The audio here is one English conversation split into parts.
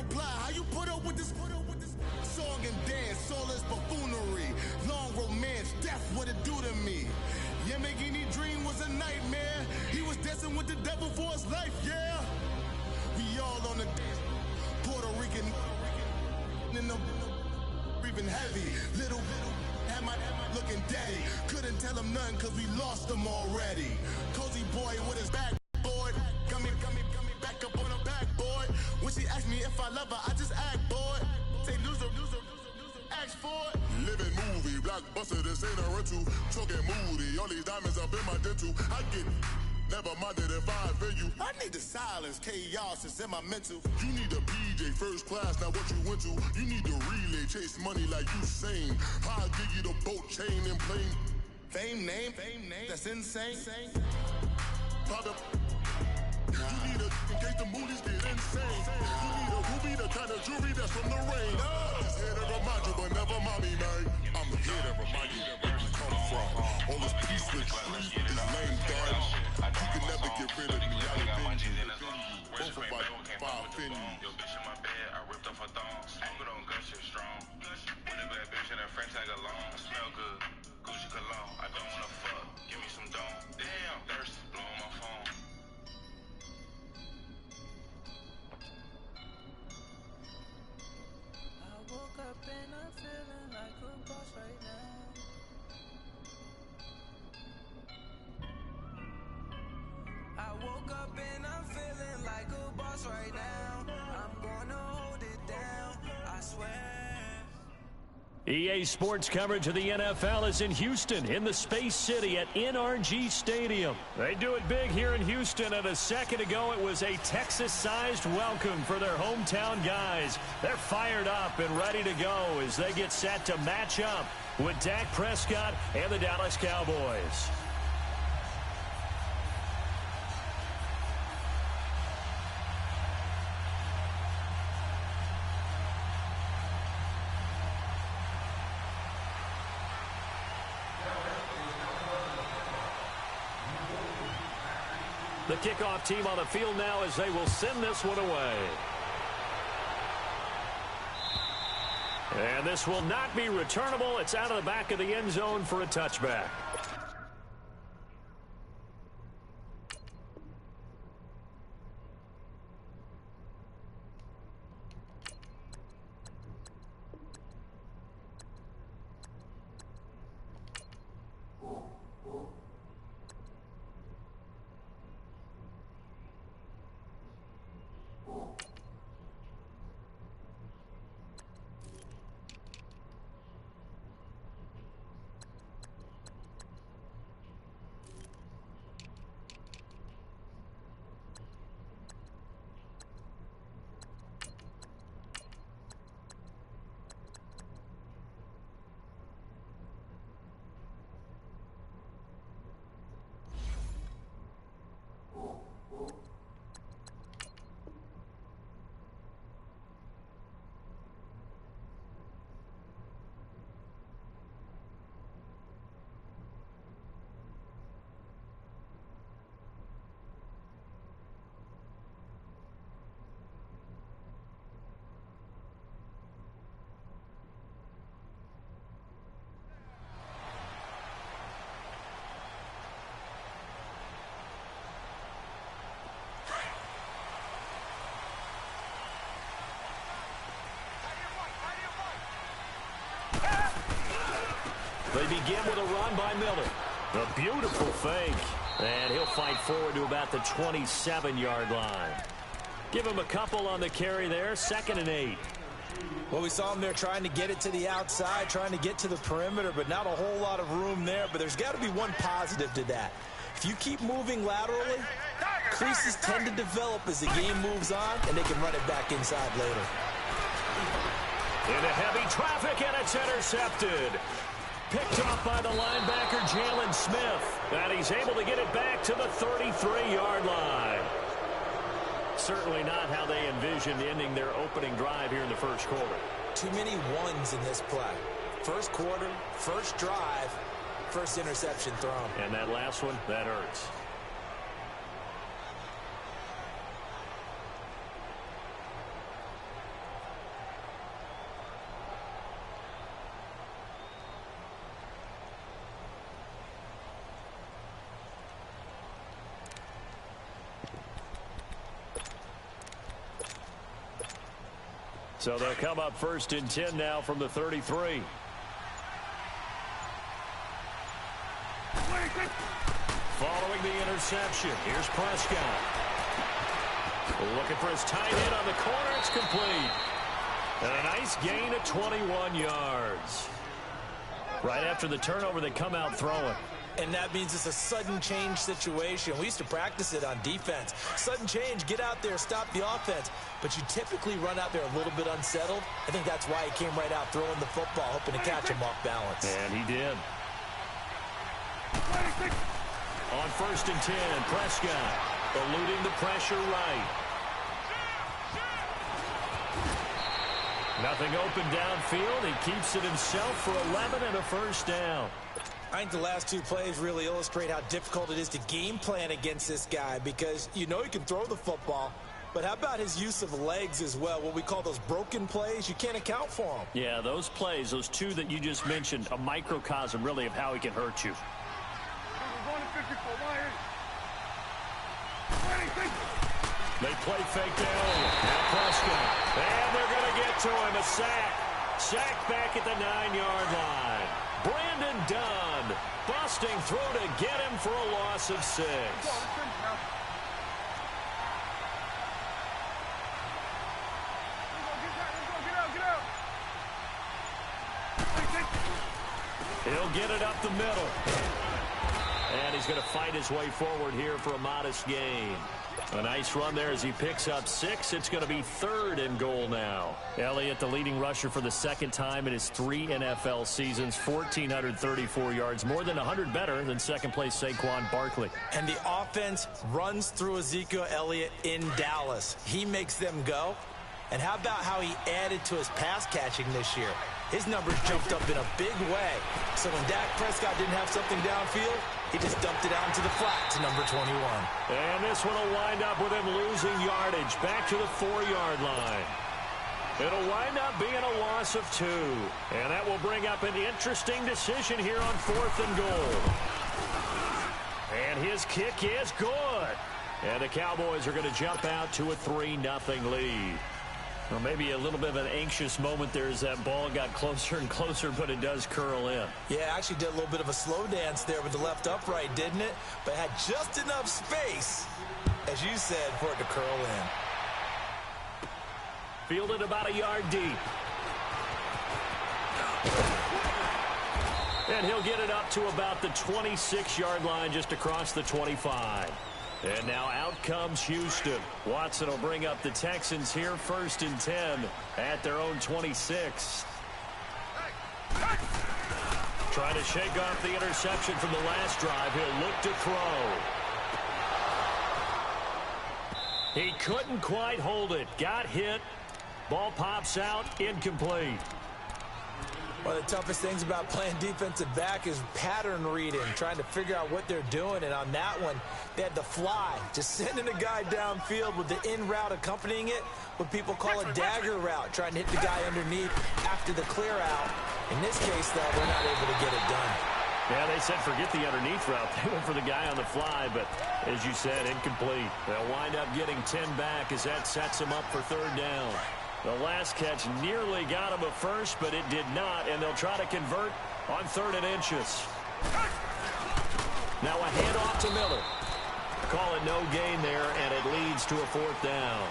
reply. How you put up with this? Song and dance, all this buffoonery. Long romance, death, what it do to me? Yamagini dream was a nightmare. He was dancing with the devil for his life, yeah. We all on the Puerto Rican in the breathing heavy. Little had my looking daddy. Couldn't tell him nothing cause we lost him already. Cozy boy with his backboard. Coming back up on her backboard. When she asked me if I love her, I just act bored. Say loser, ask for it. Living movie, blockbuster, this ain't a rental. Talking moody, all these diamonds up in my dental. I get it. Never minded if I offend you. I need the silence, chaos is in my mental. You need a PJ first class, not what you went to. You need the relay, chase money like you sane. I'll give you the boat chain and plane. Fame name, that's insane. Pop up. You need a in case the movies get insane. You need a ruby, the kind of jewelry that's from the rain. Just here to remind you, but never mind me, man. I'm here to remind you where you come from. All this peaceless street is lame, dog. You can never get rid of me. I defend you. Both of us, if I offend you. Yo, bitch in my bed, I ripped off her thongs. Smoke it on gun shit strong. When a bad bitch and her friend tag along. I smell good, Gucci cologne. I don't wanna fuck, give me some dome. Damn, thirsty, blow on my phone. I woke up and I'm feeling like a boss right now. I woke up and I'm feeling like a boss right now. I'm gonna hold it down, I swear. EA Sports coverage of the NFL is in Houston, in the Space City at NRG Stadium. They do it big here in Houston, and a second ago it was a Texas-sized welcome for their hometown guys. They're fired up and ready to go as they get set to match up with Dak Prescott and the Dallas Cowboys. The kickoff team on the field now as they will send this one away. And this will not be returnable. It's out of the back of the end zone for a touchback. They begin with a run by Miller. A beautiful fake. And he'll fight forward to about the 27-yard line. Give him a couple on the carry there. 2nd and 8. Well, we saw him there trying to get it to the outside, trying to get to the perimeter, but not a whole lot of room there. But there's got to be one positive to that. If you keep moving laterally, creases tend to develop as the game moves on, and they can run it back inside later. Into heavy traffic, and it's intercepted. Picked off by the linebacker, Jalen Smith. And he's able to get it back to the 33-yard line. Certainly not how they envisioned ending their opening drive here in the first quarter. Too many ones in this play. First quarter, first drive, first interception thrown. And that last one, that hurts. So they'll come up 1st and 10 now from the 33. Following the interception, here's Prescott. Looking for his tight end on the corner. It's complete. And a nice gain of 21 yards. Right after the turnover, they come out throwing. And that means it's a sudden change situation. We used to practice it on defense. Sudden change, get out there, stop the offense. But you typically run out there a little bit unsettled. I think that's why he came right out throwing the football, hoping to catch him off balance. And he did. On 1st and 10, Prescott eluding the pressure right. Nothing open downfield. He keeps it himself for 11 and a 1st down. I think the last 2 plays really illustrate how difficult it is to game plan against this guy, because you know he can throw the football, but how about his use of legs as well? What we call those broken plays, you can't account for them. Yeah, those plays, those 2 that you just mentioned, a microcosm really of how he can hurt you. They play fake to Elliott. Now Prescott. And they're going to get to him. A sack. Sack back at the 9-yard line. Brandon Dunn busting through to get him for a loss of 6. He'll get it up the middle. And he's going to fight his way forward here for a modest gain. A nice run there as he picks up 6. It's going to be 3rd and goal now. Elliott, the leading rusher for the 2nd time in his 3 NFL seasons, 1,434 yards, more than 100 better than 2nd place Saquon Barkley. And the offense runs through Ezekiel Elliott in Dallas. He makes them go. And how about how he added to his pass catching this year? His numbers jumped up in a big way. So when Dak Prescott didn't have something downfield, he just dumped it out into the flat to number 21. And this one will wind up with him losing yardage back to the 4-yard line. It'll wind up being a loss of 2. And that will bring up an interesting decision here on 4th and goal. And his kick is good. And the Cowboys are going to jump out to a 3-0 lead. Well, maybe a little bit of an anxious moment there as that ball got closer and closer, but it does curl in. Yeah, actually did a little bit of a slow dance there with the left upright, didn't it? But had just enough space, as you said, for it to curl in. Fielded about a yard deep. And he'll get it up to about the 26-yard line, just across the 25. And now out comes Houston. Watson will bring up the Texans here, 1st and 10 at their own 26. Trying to shake off the interception from the last drive. He'll look to throw. He couldn't quite hold it. Got hit. Ball pops out. Incomplete. One of the toughest things about playing defensive back is pattern reading, trying to figure out what they're doing. And on that one, they had the fly, just sending a guy downfield with the in route accompanying it, what people call a dagger route, trying to hit the guy underneath after the clear out. In this case, though, they're not able to get it done. Yeah, they said forget the underneath route. They went for the guy on the fly, but as you said, incomplete. They'll wind up getting 10 back as that sets them up for 3rd down. The last catch nearly got him a first, but it did not, and they'll try to convert on 3rd and inches. Now a handoff to Miller. Call it no gain there, and it leads to a 4th down.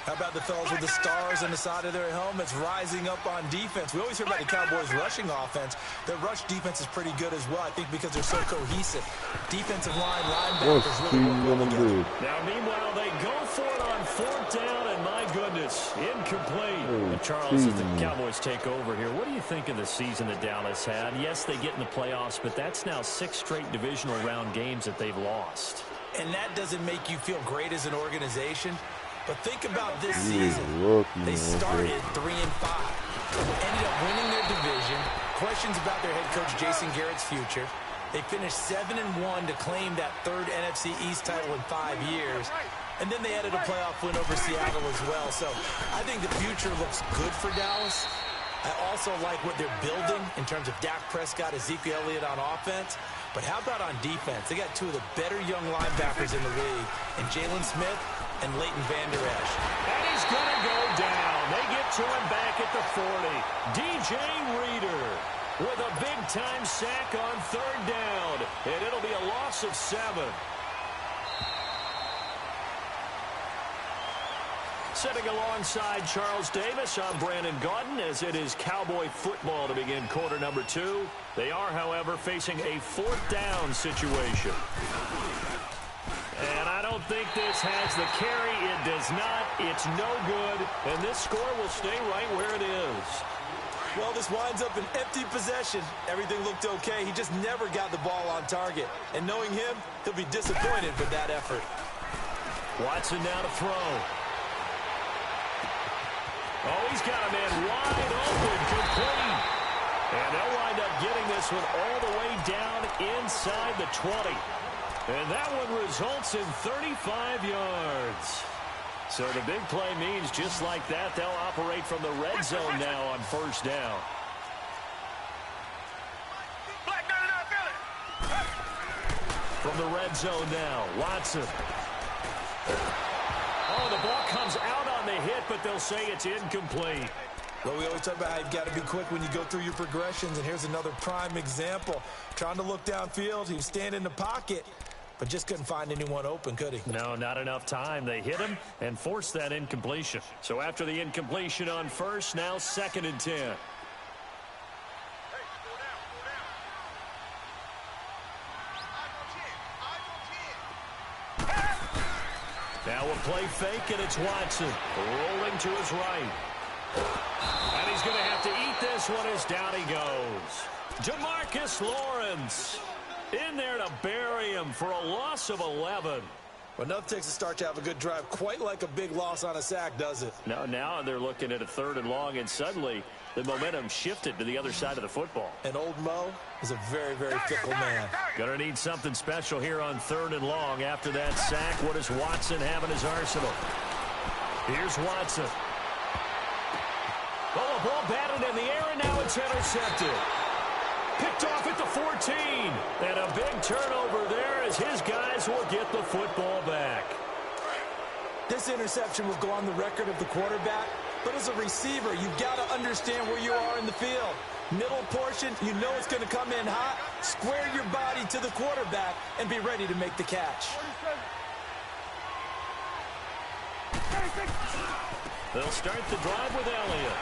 How about the fellas with the stars on the side of their helmets rising up on defense? We always hear about the Cowboys' rushing offense. Their rush defense is pretty good as well, I think, because they're so cohesive. Defensive line, linebackers really work well together. Now, meanwhile, they go for it on 4th down, and my goodness, incomplete. And Charles, as the Cowboys take over here, what do you think of the season that Dallas had? Yes, they get in the playoffs, but that's now 6 straight divisional round games that they've lost. And that doesn't make you feel great as an organization. But think about this season. They started 3-5. Ended up winning their division. Questions about their head coach Jason Garrett's future. They finished 7-1 to claim that 3rd NFC East title in 5 years. And then they added a playoff win over Seattle as well. So I think the future looks good for Dallas. I also like what they're building in terms of Dak Prescott, Ezekiel Elliott on offense. But how about on defense? They got 2 of the better young linebackers in the league, and Jalen Smith and Leighton Vander Esch. And he's going to go down. They get to him back at the 40. DJ Reader with a big-time sack on third down. And it'll be a loss of 7. Sitting alongside Charles Davis, I'm Brandon Gaudin, as it is Cowboy football to begin quarter number 2. They are, however, facing a 4th down situation. And I don't think this has the carry. It does not. It's no good. And this score will stay right where it is. Well, this winds up an empty possession. Everything looked okay. He just never got the ball on target. And knowing him, he'll be disappointed with that effort. Watson now to throw. Oh, he's got a man wide open, complete. And they'll wind up getting this one all the way down inside the 20. And that one results in 35 yards. So the big play means just like that, they'll operate from the red zone now on first down. From the red zone now, Watson. Oh, the ball comes out on the hit, but they'll say it's incomplete. Well, we always talk about how you've got to be quick when you go through your progressions, and here's another prime example. Trying to look downfield, he was standing in the pocket, but just couldn't find anyone open, could he? No, not enough time. They hit him and forced that incompletion. So after the incompletion on first, now 2nd and 10. Now a play fake, and it's Watson rolling to his right. And he's going to have to eat this one as down he goes. Jamarcus Lawrence in there to bury him for a loss of 11. Well, enough takes a start to have a good drive. Quite like a big loss on a sack, does it? No, now they're looking at a 3rd and long, and suddenly the momentum shifted to the other side of the football. And old Mo is a very, very fickle man. Going to need something special here on 3rd and long. After that sack, what does Watson have in his arsenal? Here's Watson. Oh, a ball batted in the air, and now it's intercepted. Picked off at the 14. And a big turnover there as his guys will get the football back. This interception will go on the record of the quarterback, but as a receiver, you've got to understand where you are in the field. Middle portion, you know it's going to come in hot. Square your body to the quarterback and be ready to make the catch. They'll start the drive with Elliott.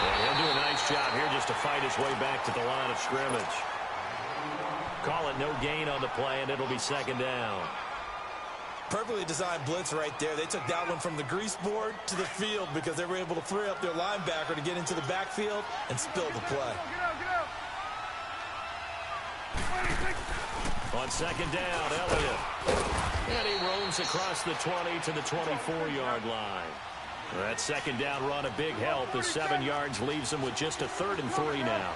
And he'll do a nice job here just to fight his way back to the line of scrimmage. Call it no gain on the play, and it'll be 2nd down. Perfectly designed blitz right there. They took that one from the grease board to the field because they were able to free up their linebacker to get into the backfield and spill the play. On 2nd down, Elliott. And he roams across the 20 to the 24-yard line. That 2nd down run, a big help as 7 yards leaves him with just a 3rd and 3 now.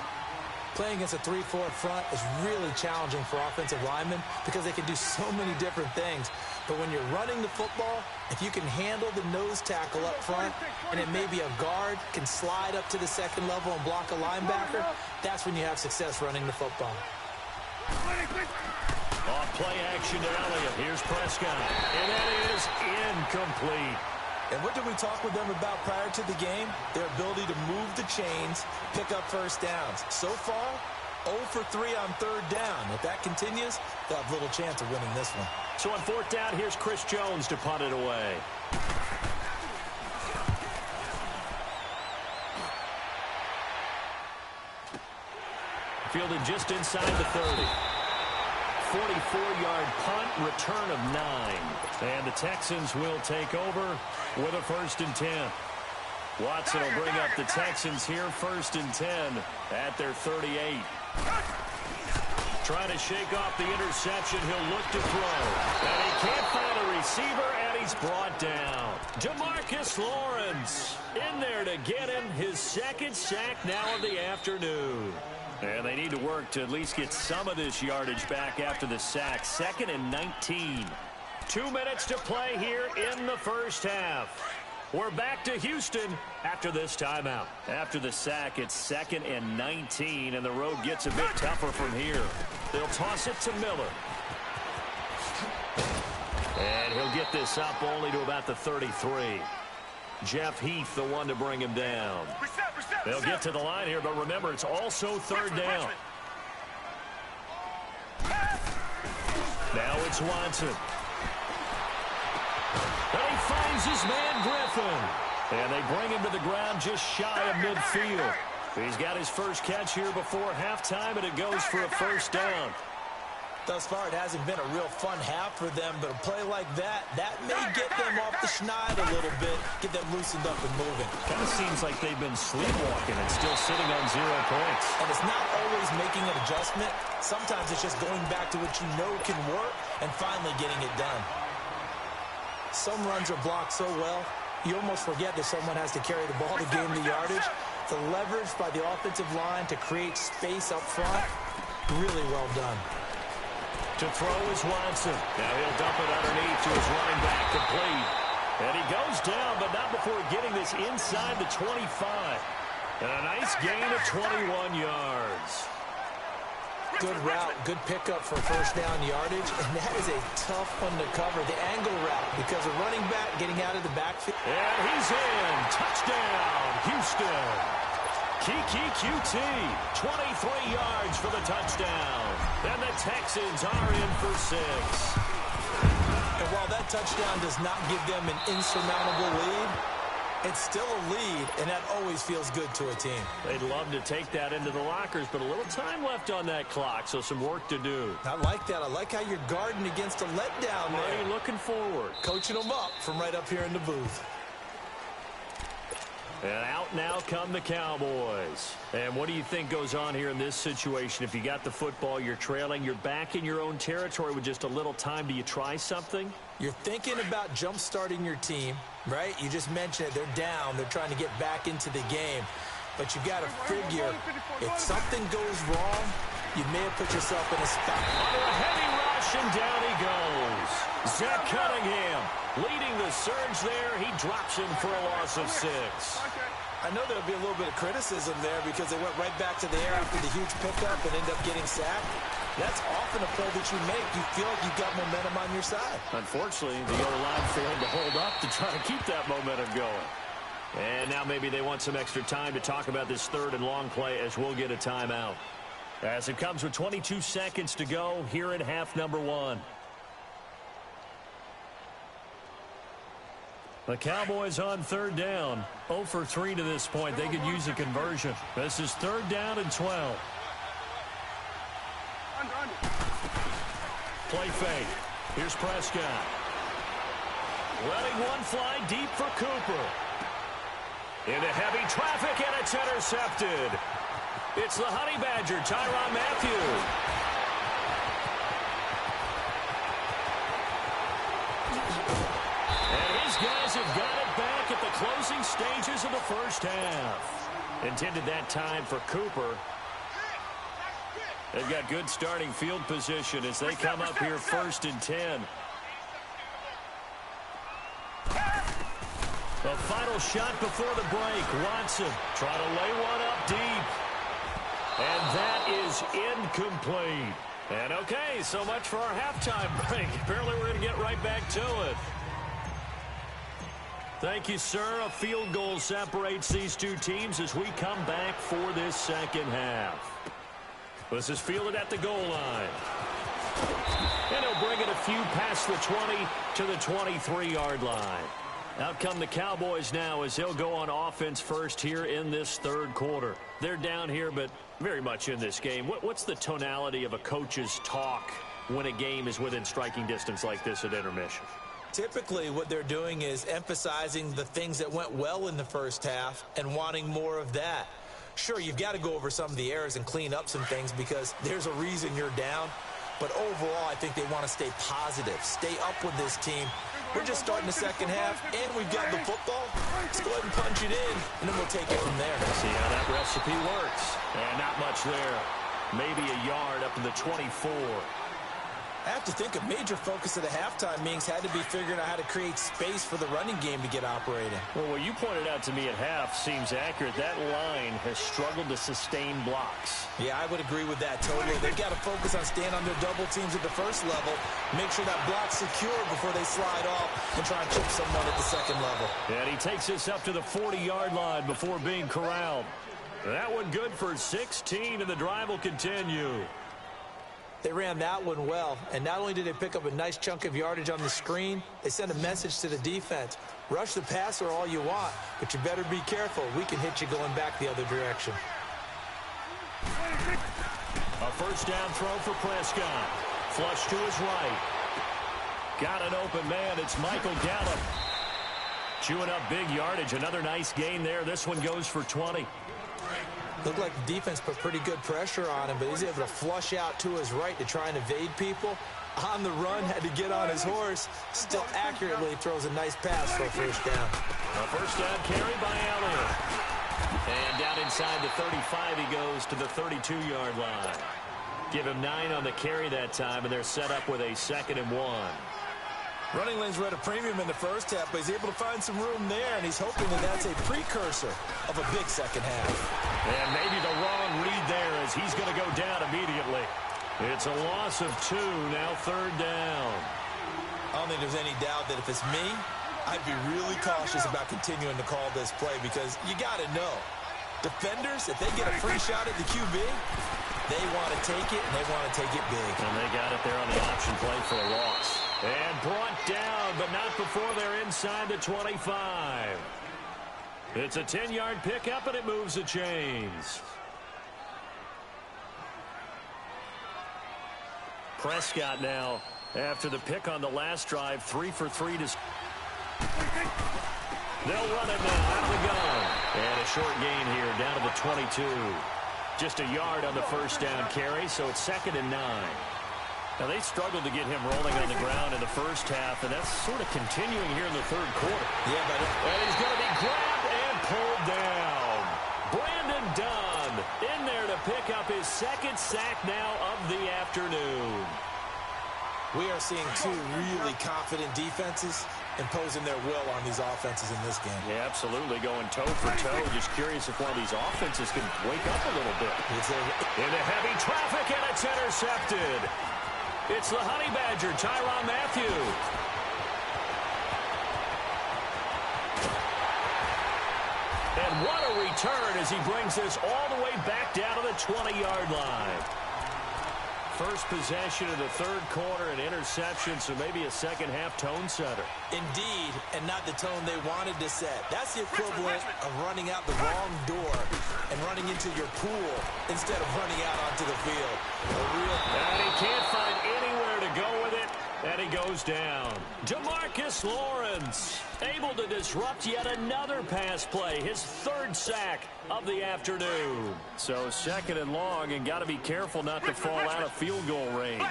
Playing against a 3-4 front is really challenging for offensive linemen because they can do so many different things. But when you're running the football, if you can handle the nose tackle up front, and it may be a guard can slide up to the 2nd level and block a linebacker, that's when you have success running the football. Off play action to Elliott. Here's Prescott. And that is incomplete. And what did we talk with them about prior to the game? Their ability to move the chains, pick up first downs. So far, 0 for 3 on 3rd down. If that continues, they'll have little chance of winning this one. So on 4th down, here's Chris Jones to punt it away. Fielded just inside the 30. 44-yard punt, return of 9. And the Texans will take over with a 1st and 10. Watson will bring up the Texans here, 1st and 10 at their 38. Trying to shake off the interception, he'll look to throw. And he can't find a receiver, and he's brought down. Jamarcus Lawrence in there to get him his 2nd sack now of the afternoon. And they need to work to at least get some of this yardage back after the sack. 2nd and 19. 2 minutes to play here in the first half. We're back to Houston after this timeout. After the sack, it's 2nd and 19, and the road gets a bit tougher from here. They'll toss it to Miller. And he'll get this up only to about the 33. Jeff Heath, the one to bring him down. They'll get to the line here, but remember, it's also third down. Now it's Watson. And he finds his man Griffin. And they bring him to the ground just shy of midfield. He's got his first catch here before halftime, and it goes for a first down. Thus far, it hasn't been a real fun half for them, but a play like that may get them off the schneid a little bit, get them loosened up and moving. Kind of seems like they've been sleepwalking and still sitting on 0 points. And it's not always making an adjustment. Sometimes it's just going back to what you know can work and finally getting it done. Some runs are blocked so well, you almost forget that someone has to carry the ball to gain the yardage. The leverage by the offensive line to create space up front, really well done. To throw is Watson. Now he'll dump it underneath to his running back, complete. And he goes down, but not before getting this inside the 25. And a nice gain of 21 yards. Good route, good pickup for first down yardage, and that is a tough one to cover, the angle route, because a running back getting out of the backfield. And he's in. Touchdown, Houston. Kiki QT, 23 yards for the touchdown. And the Texans are in for 6. And while that touchdown does not give them an insurmountable lead, it's still a lead, and that always feels good to a team. They'd love to take that into the lockers, but a little time left on that clock, so some work to do. I like that. I like how you're guarding against a letdown there. Already looking forward. Coaching them up from right up here in the booth. And out now come the Cowboys. And what do you think goes on here in this situation? If you got the football, you're trailing, you're back in your own territory with just a little time. Do you try something? You're thinking about jump-starting your team, right? You just mentioned it. They're down. They're trying to get back into the game. But you've got to figure, if something goes wrong, you may have put yourself in a spot. Under a heavy rush, and down he goes. Zach Cunningham leading the surge there. He drops him for a loss of 6. I know there'll be a little bit of criticism there because they went right back to the air after the huge pickup and end up getting sacked. That's often a play that you make. You feel like you've got momentum on your side. Unfortunately, the other line failed to hold up to try to keep that momentum going. And now maybe they want some extra time to talk about this third and long play as we'll get a timeout. As it comes with 22 seconds to go here in half number 1. The Cowboys on third down. 0 for 3 to this point. They could use a conversion. This is third down and 12. Play fake. Here's Prescott. Letting one fly deep for Cooper. Into heavy traffic, and it's intercepted. It's the Honey Badger, Tyrann Mathieu. Guys have got it back at the closing stages of the first half. Intended that time for Cooper. They've got good starting field position as they come up here first and 10. The final shot before the break. Watson trying to lay one up deep. And that is incomplete. And okay, so much for our halftime break. Apparently we're going to get right back to it. Thank you, sir. A field goal separates these two teams as we come back for this second half. This is fielded at the goal line. And he'll bring it a few past the 20 to the 23-yard line. Out come the Cowboys now as they'll go on offense first here in this third quarter. They're down here, but very much in this game. What's the tonality of a coach's talk when a game is within striking distance like this at intermission? Typically, what they're doing is emphasizing the things that went well in the first half and wanting more of that. Sure, you've got to go over some of the errors and clean up some things because there's a reason you're down. But overall, I think they want to stay positive, stay up with this team. We're just starting the second half, and we've got the football. Let's go ahead and punch it in, and then we'll take it from there. See how that recipe works. And not much there. Maybe a yard up to the 24. I have to think a major focus of the halftime meetings had to be figuring out how to create space for the running game to get operating. Well, what you pointed out to me at half seems accurate. That line has struggled to sustain blocks. Yeah, I would agree with that totally. They've got to focus on staying on their double teams at the first level, make sure that block's secure before they slide off and try and chip someone at the second level. And he takes us up to the 40-yard line before being corralled. That one good for 16, and the drive will continue. They ran that one well, and not only did they pick up a nice chunk of yardage on the screen, they sent a message to the defense. Rush the passer all you want, but you better be careful. We can hit you going back the other direction. A first down throw for Prescott. Flush to his right. Got an open man. It's Michael Gallup. Chewing up big yardage. Another nice gain there. This one goes for 20. Looked like the defense put pretty good pressure on him, but he's able to flush out to his right to try and evade people. On the run, had to get on his horse. Still accurately throws a nice pass for a first down. A first down carry by Elliott. And down inside the 35, he goes to the 32-yard line. Give him 9 on the carry that time, and they're set up with a 2nd and 1. Running lanes were at a premium in the first half, but he's able to find some room there, and he's hoping that that's a precursor of a big second half. And maybe the wrong read there as he's going to go down immediately. It's a loss of 2, now 3rd down. I don't think there's any doubt that if it's me, I'd be really cautious about continuing to call this play because you got to know, defenders, if they get a free shot at the QB, they want to take it, and they want to take it big. And they got it there on the option play for a loss. And brought down, but not before they're inside the 25. It's a 10-yard pickup, and it moves the chains. Prescott now, after the pick on the last drive, 3 for 3 to... They'll run it now out of the gun. And a short gain here, down to the 22. Just a yard on the first down carry, so it's 2nd and 9. Now, they struggled to get him rolling on the ground in the first half, and that's sort of continuing here in the 3rd quarter. Yeah, but... And he's going to be grabbed and pulled down. Brandon Dunn in there to pick up his 2nd sack now of the afternoon. We are seeing 2 really confident defenses imposing their will on these offenses in this game. Yeah, absolutely, going toe for toe. Just curious if one of these offenses can wake up a little bit. Into heavy traffic, and it's intercepted. It's the Honey Badger, Tyrann Mathieu. And what a return as he brings this all the way back down to the 20-yard line. First possession of the 3rd quarter, an interception, so maybe a second-half tone setter. Indeed, and not the tone they wanted to set. That's the equivalent of running out the wrong door and running into your pool instead of running out onto the field. And he can't find anywhere to go with it, and he goes down. DeMarcus Lawrence able to disrupt yet another pass play, his 3rd sack of the afternoon. So 2nd and long, and got to be careful not to fall out of field goal range.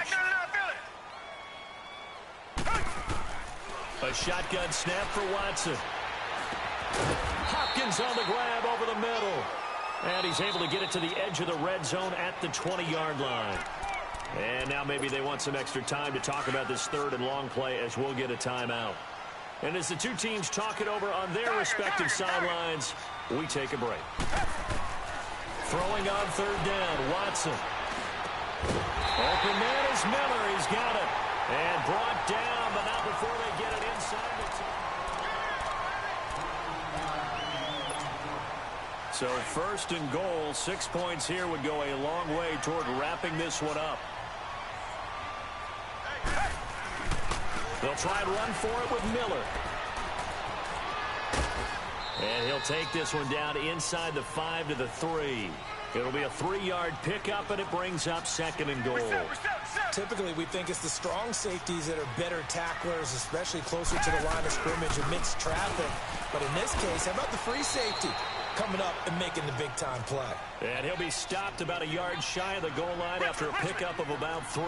A shotgun snap for Watson. Hopkins on the grab over the middle. And he's able to get it to the edge of the red zone at the 20-yard line. And now maybe they want some extra time to talk about this 3rd and long play as we'll get a timeout. And as the 2 teams talk it over on their respective sidelines, we take a break. Throwing on 3rd down, Watson. Open man is Miller. He's got it. And brought down, but not before they get it inside the 10. So 1st and goal, 6 points here would go a long way toward wrapping this one up. They'll try and run for it with Miller. And he'll take this one down inside the 5 to the 3. It'll be a 3-yard pickup, and it brings up 2nd and goal. Typically, we think it's the strong safeties that are better tacklers, especially closer to the line of scrimmage amidst traffic. But in this case, how about the free safety coming up and making the big-time play? And he'll be stopped about a yard shy of the goal line after a pickup of about 3.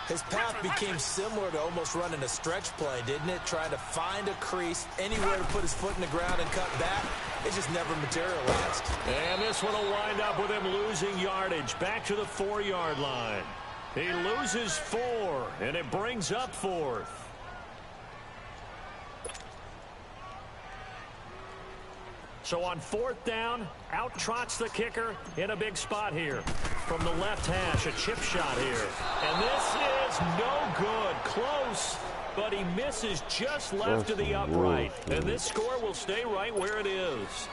His path became similar to almost running a stretch play, didn't it? Trying to find a crease, anywhere to put his foot in the ground and cut back. It just never materialized. And this one will wind up with him losing yardage back to the 4-yard line. He loses 4, and it brings up 4th. So on 4th down, out trots the kicker in a big spot here. From the left hash, a chip shot here. And this is no good. Close, but he misses just left of the upright. And this score will stay right where it is.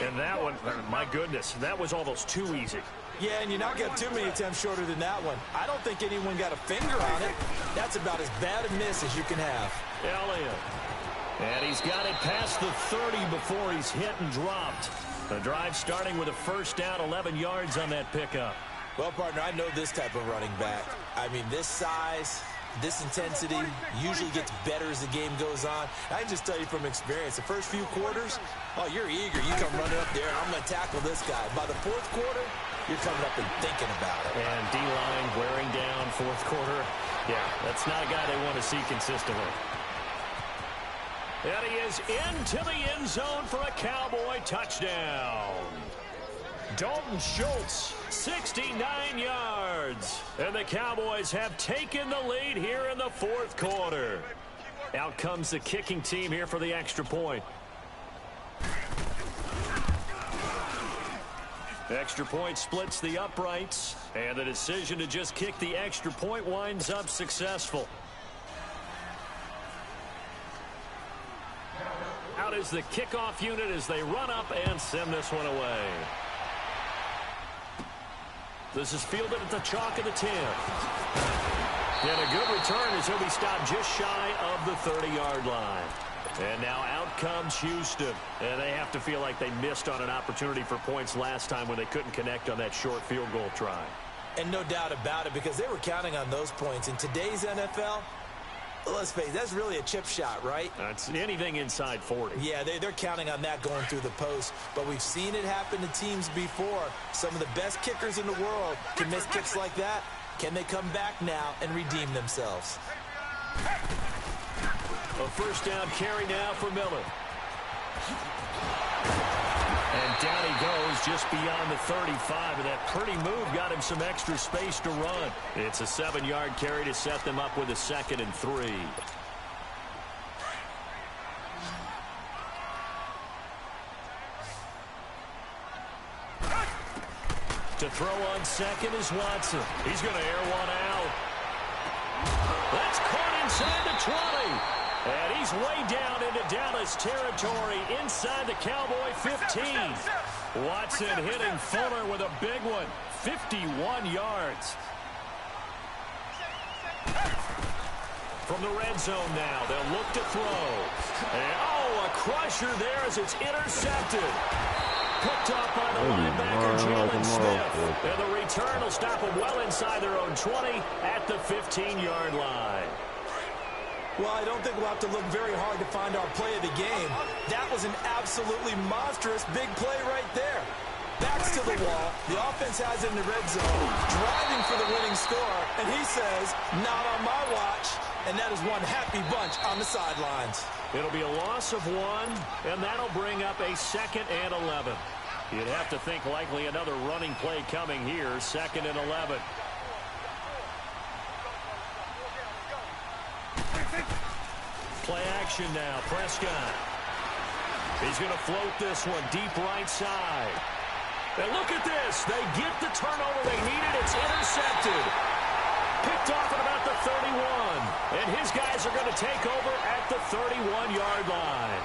And that one, my goodness, that was almost too easy. Yeah, and you're not getting too many attempts shorter than that one. I don't think anyone got a finger on it. That's about as bad a miss as you can have. Elliott. And he's got it past the 30 before he's hit and dropped. The drive starting with a first down, 11 yards on that pickup. Well, partner, I know this type of running back. I mean, this size, this intensity usually gets better as the game goes on. I can just tell you from experience, the first few quarters, oh, you're eager. You come running up there, and I'm going to tackle this guy. By the 4th quarter, you're coming up and thinking about it. And D-line wearing down 4th quarter. Yeah, that's not a guy they want to see consistently. And he is into the end zone for a Cowboy touchdown. Dalton Schultz, 69 yards. And the Cowboys have taken the lead here in the 4th quarter. Out comes the kicking team here for the extra point. Extra point splits the uprights. And the decision to just kick the extra point winds up successful. Out is the kickoff unit as they run up and send this one away. This is fielded at the chalk of the 10. And a good return as he'll be stopped just shy of the 30-yard line. And now out comes Houston. And they have to feel like they missed on an opportunity for points last time when they couldn't connect on that short field goal try. And no doubt about it, because they were counting on those points. In today's NFL, let's face it, that's really a chip shot, right? That's anything inside 40. Yeah, they're counting on that going through the post. But we've seen it happen to teams before. Some of the best kickers in the world can miss kicks like that. Can they come back now and redeem themselves? A first down carry now for Miller. And down he goes just beyond the 35, and that pretty move got him some extra space to run. It's a 7-yard carry to set them up with a 2nd and 3. To throw on 2nd is Watson. He's going to air one out. That's caught inside the 20. And he's way down into Dallas territory inside the Cowboy 15. Watson hitting Fuller with a big one. 51 yards. From the red zone now, they'll look to throw. And, oh, a crusher there as it's intercepted. Picked up by the linebacker, Jalen Smith. And the return will stop them well inside their own 20 at the 15-yard line. Well, I don't think we'll have to look very hard to find our play of the game. That was an absolutely monstrous big play right there. Backs to the wall. The offense has it in the red zone, driving for the winning score. And he says, not on my watch. And that is one happy bunch on the sidelines. It'll be a loss of 1, and that'll bring up a 2nd and 11. You'd have to think likely another running play coming here, 2nd and 11. Play action now, Prescott. He's going to float this one deep right side. And look at this. They get the turnover they needed. It's intercepted. Picked off at about the 31. And his guys are going to take over at the 31-yard line.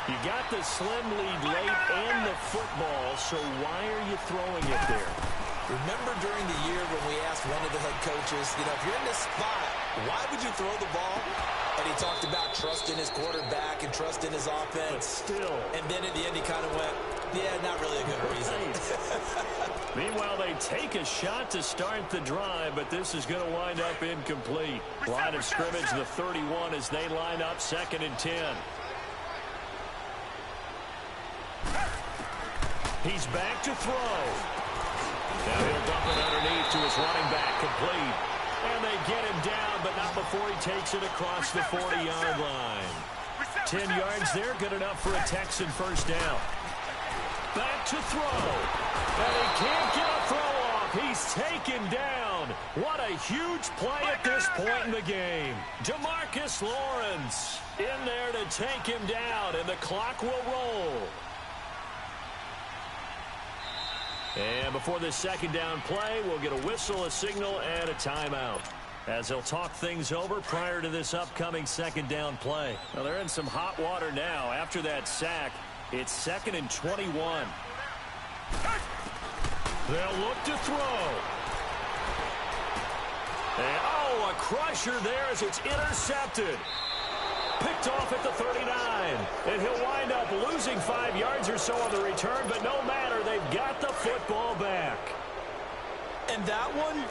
You got the slim lead late and the football, so why are you throwing it there? Remember during the year when we asked one of the head coaches, you know, if you're in this spot, why would you throw the ball? And he talked about trusting his quarterback and trusting his offense. But still. And then at the end he kind of went, yeah, not really a good reason. Meanwhile, they take a shot to start the drive, but this is going to wind up incomplete. Line of scrimmage, the 31 as they line up 2nd and 10. He's back to throw. Now he'll dump it underneath to his running back, complete. And they get him down, but not before he takes it across the 40-yard line. 10 yards there, good enough for a Texan first down. Back to throw. And he can't get a throw off. He's taken down. What a huge play at this point in the game. DeMarcus Lawrence in there to take him down, and the clock will roll. And before this second down play, we'll get a whistle, a signal, and a timeout, as they'll talk things over prior to this upcoming second down play. Well, they're in some hot water now. After that sack, it's 2nd and 21. They'll look to throw. And, oh, a crusher there as it's intercepted. Picked off at the 39. And he'll wind up losing 5 yards or so on the return, but no matter, they've got the football back. And that one,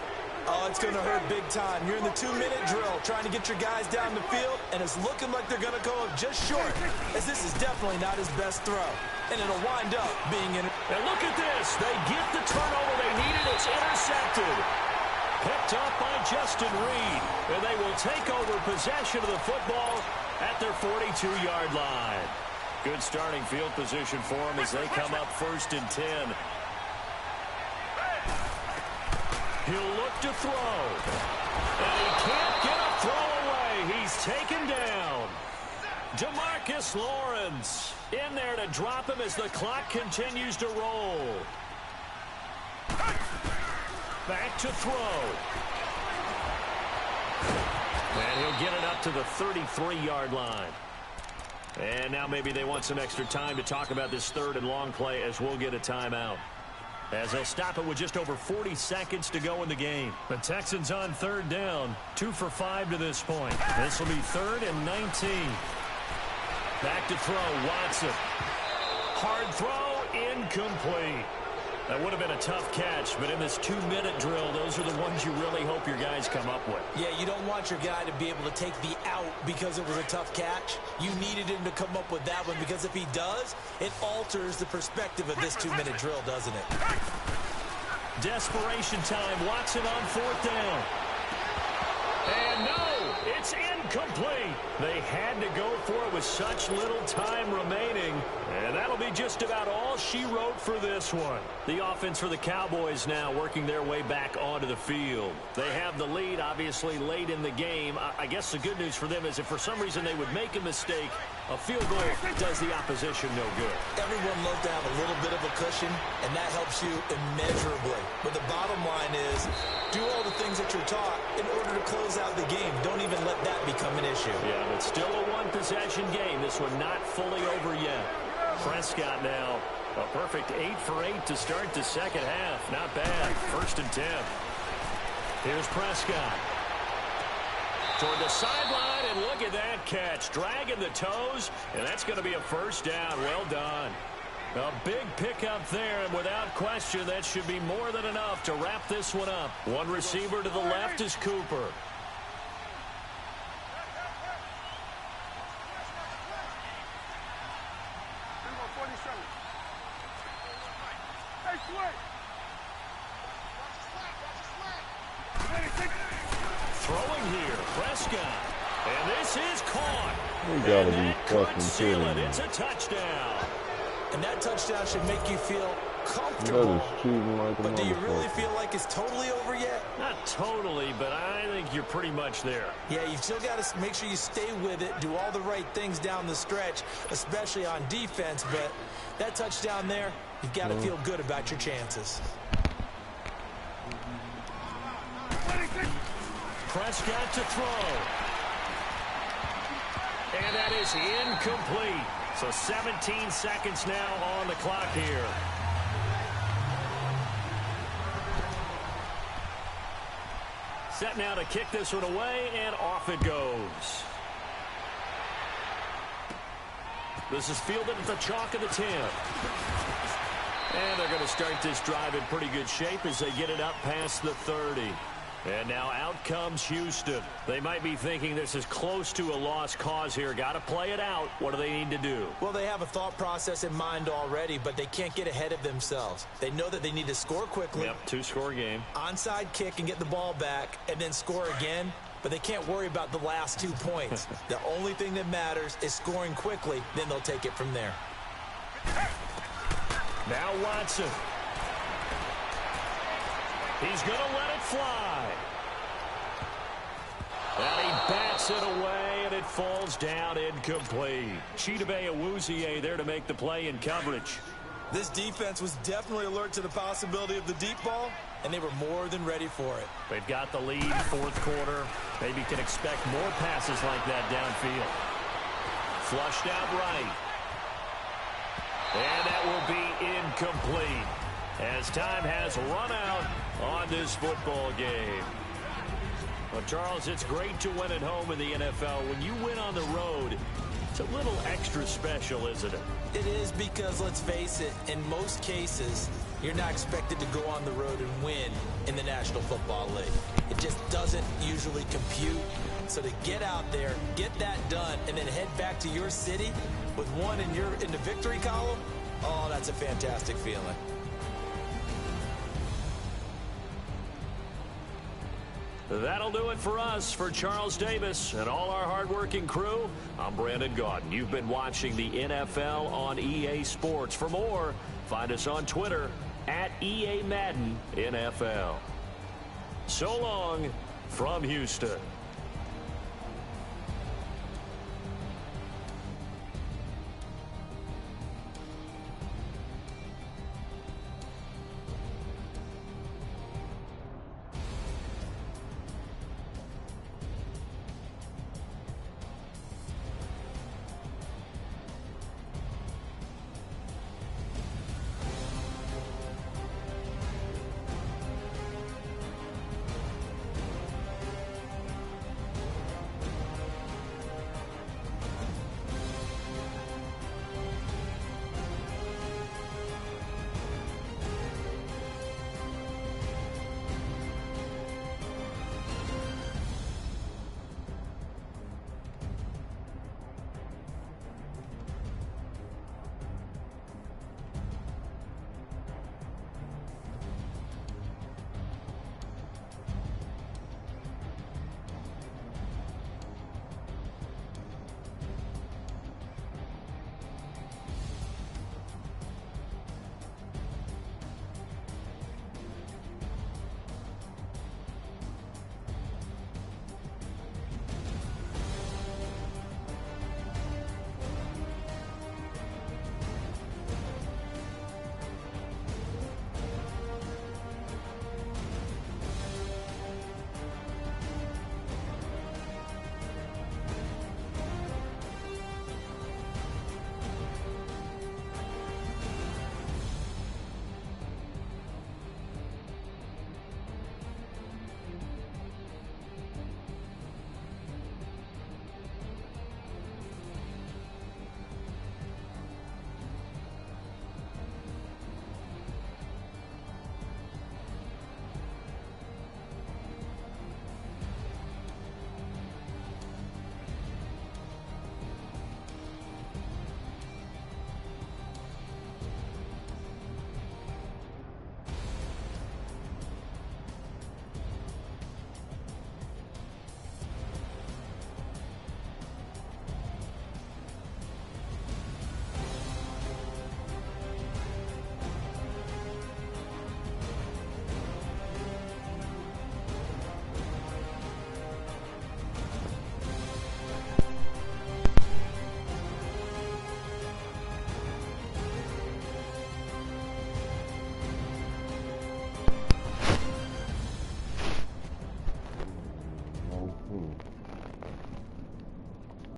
oh, it's going to hurt big time. You're in the 2-minute drill trying to get your guys down the field, and it's looking like they're going to go up just short, as this is definitely not his best throw. And it'll wind up being in. And look at this. They get the turnover they needed. It's intercepted. Picked up by Justin Reed. And they will take over possession of the football at their 42-yard line. Good starting field position for them as they come up 1st and 10. He'll look to throw. And he can't get a throw away. He's taken down. DeMarcus Lawrence in there to drop him as the clock continues to roll. Back to throw. And he'll get it up to the 33-yard line. And now maybe they want some extra time to talk about this 3rd and long play, as we'll get a timeout, as they'll stop it with just over 40 seconds to go in the game. The Texans on 3rd down, 2 for 5 to this point. This will be 3rd and 19. Back to throw, Watson. Hard throw, incomplete. That would have been a tough catch, but in this 2-minute drill, those are the ones you really hope your guys come up with. Yeah, you don't want your guy to be able to take the out because it was a tough catch. You needed him to come up with that one, because if he does, it alters the perspective of this 2-minute drill, doesn't it? Desperation time. Watson on 4th down. And no, it's incomplete. They had to go for it with such little time remaining. And that'll be just about all she wrote for this one. The offense for the Cowboys now working their way back onto the field. They have the lead, obviously, late in the game. I guess the good news for them is if for some reason they would make a mistake, a field goal does the opposition no good. Everyone loves to have a little bit of a cushion, and that helps you immeasurably. But the bottom line is, do all the things that you're taught in order to close out the game. Don't even let that become an issue. Yeah, but still a one-possession game. This one not fully over yet. Prescott now, a perfect 8 for 8 to start the second half. Not bad. 1st and 10. Here's Prescott. Toward the sideline, and look at that catch. Dragging the toes, and that's going to be a 1st down. Well done. A big pickup there, and without question, that should be more than enough to wrap this one up. One receiver to the left is Cooper. Throwing here, Prescott. And this is caught. And that could seal it. It's a touchdown. And that touchdown should make you feel comfortable. But do you really feel like it's totally over yet? Not totally, but I think you're pretty much there. Yeah, you've still got to make sure you stay with it, do all the right things down the stretch, especially on defense. But that touchdown there, you've got to feel good about your chances. Prescott to throw. And that is incomplete. So 17 seconds now on the clock here. Set now to kick this one away, and off it goes. This is fielded at the chalk of the 10. And they're going to start this drive in pretty good shape as they get it up past the 30. And now out comes Houston. They might be thinking this is close to a lost cause here. Got to play it out. What do they need to do? Well, they have a thought process in mind already, but they can't get ahead of themselves. They know that they need to score quickly. Yep, 2-score game. Onside kick and get the ball back and then score again. But they can't worry about the last 2 points. The only thing that matters is scoring quickly. Then they'll take it from there. Now Watson. He's going to let it fly. And he bats it away, and it falls down incomplete. Chidobe Awuzie there to make the play in coverage. This defense was definitely alert to the possibility of the deep ball, and they were more than ready for it. They've got the lead, fourth quarter. Maybe can expect more passes like that downfield. Flushed out right. And that will be incomplete as time has run out on this football game. Well, Charles, it's great to win at home in the NFL. When you win on the road, it's a little extra special, isn't it? It is, because, let's face it, in most cases, you're not expected to go on the road and win in the National Football League. It just doesn't usually compute. So to get out there, get that done, and then head back to your city with one in the victory column, oh, that's a fantastic feeling. That'll do it for us. For Charles Davis and all our hardworking crew, I'm Brandon Gaudin. You've been watching the NFL on EA Sports. For more, find us on Twitter at EA Madden NFL. So long from Houston.